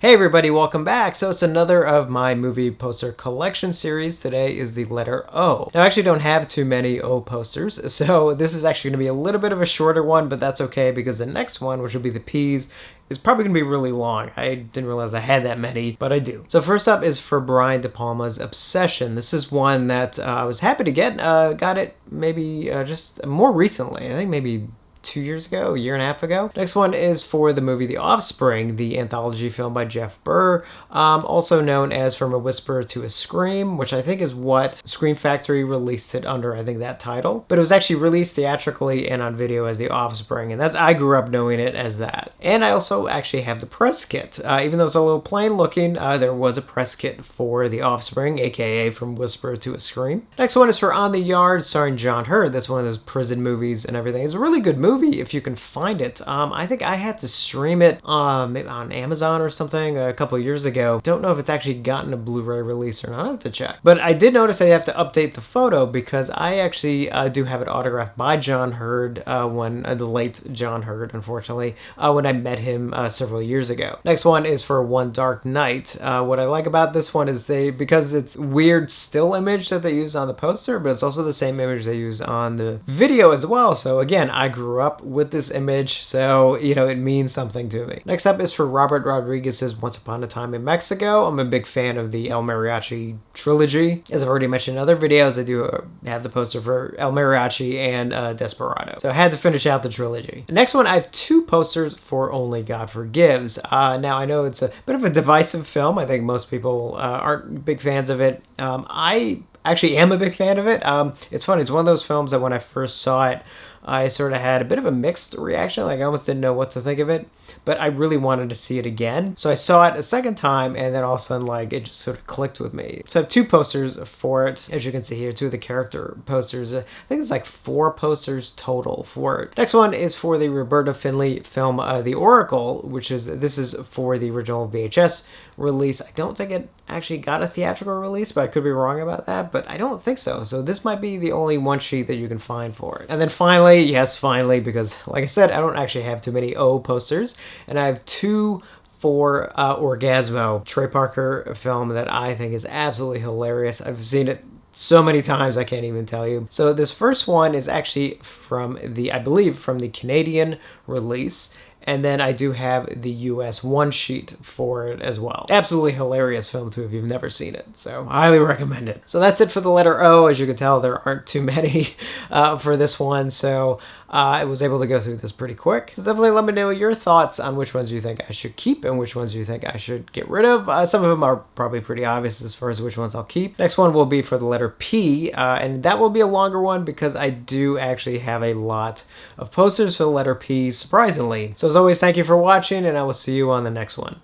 Hey everybody, welcome back. So it's another of my movie poster collection series. Today is the letter O. Now I actually don't have too many O posters, so this is actually going to be a little bit of a shorter one, but that's okay because the next one, which will be the P's, is probably going to be really long. I didn't realize I had that many, but I do. So first up is for Brian De Palma's Obsession. This is one that I was happy to get. Got it maybe just more recently. I think maybe 2 years ago, a year and a half ago. Next one is for the movie The Offspring, the anthology film by Jeff Burr, also known as From a Whisper to a Scream, which I think is what Scream Factory released it under, I think that title. But it was actually released theatrically and on video as The Offspring, and I grew up knowing it as that. And I also actually have the press kit. Even though it's a little plain looking, there was a press kit for The Offspring, aka From Whisper to a Scream. Next one is for On the Yard, starring John Hurt. That's one of those prison movies and everything. It's a really good movie if you can find it. I think I had to stream it maybe on Amazon or something a couple years ago. Don't know if it's actually gotten a Blu-ray release or not. I have to check. But I did notice I have to update the photo because I actually do have it autographed by John Hurt, the late John Hurt, unfortunately, when I met him several years ago. Next one is for One Dark Night. What I like about this one is because it's weird still image that they use on the poster, but it's also the same image they use on the video as well. So again, I grew up with this image, so it means something to me. Next up is for Robert Rodriguez's Once Upon a Time in Mexico. I'm a big fan of the El Mariachi trilogy. As I've already mentioned in other videos, I do have the poster for El Mariachi and Desperado. So I had to finish out the trilogy. The next one, I have two posters for Only God Forgives. Now I know it's a bit of a divisive film. I think most people aren't big fans of it. I actually am a big fan of it. It's funny, it's one of those films that when I first saw it, I sort of had a bit of a mixed reaction, like I almost didn't know what to think of it, but I really wanted to see it again. So I saw it a second time, and then all of a sudden, it just sort of clicked with me. So I have two posters for it, as you can see here, two of the character posters. I think it's like 4 posters total for it. Next one is for the Roberta Findlay film, The Oracle, this is for the original VHS release. I don't think it actually got a theatrical release, but I could be wrong about that, but I don't think so. So this might be the only one sheet that you can find for it. And then finally, yes, finally, because like I said, I don't actually have too many O posters, and I have 2 for Orgasmo, Trey Parker film that I think is absolutely hilarious. I've seen it so many times I can't even tell you. So this first one is actually I believe from the Canadian release. And then I do have the US one sheet for it as well. Absolutely hilarious film too if you've never seen it. So I highly recommend it. So that's it for the letter O. As you can tell, there aren't too many for this one. So I was able to go through this pretty quick. So definitely let me know your thoughts on which ones you think I should keep and which ones you think I should get rid of. Some of them are probably pretty obvious as far as which ones I'll keep. Next one will be for the letter P, and that will be a longer one because I do actually have a lot of posters for the letter P, surprisingly. So as always, thank you for watching, and I will see you on the next one.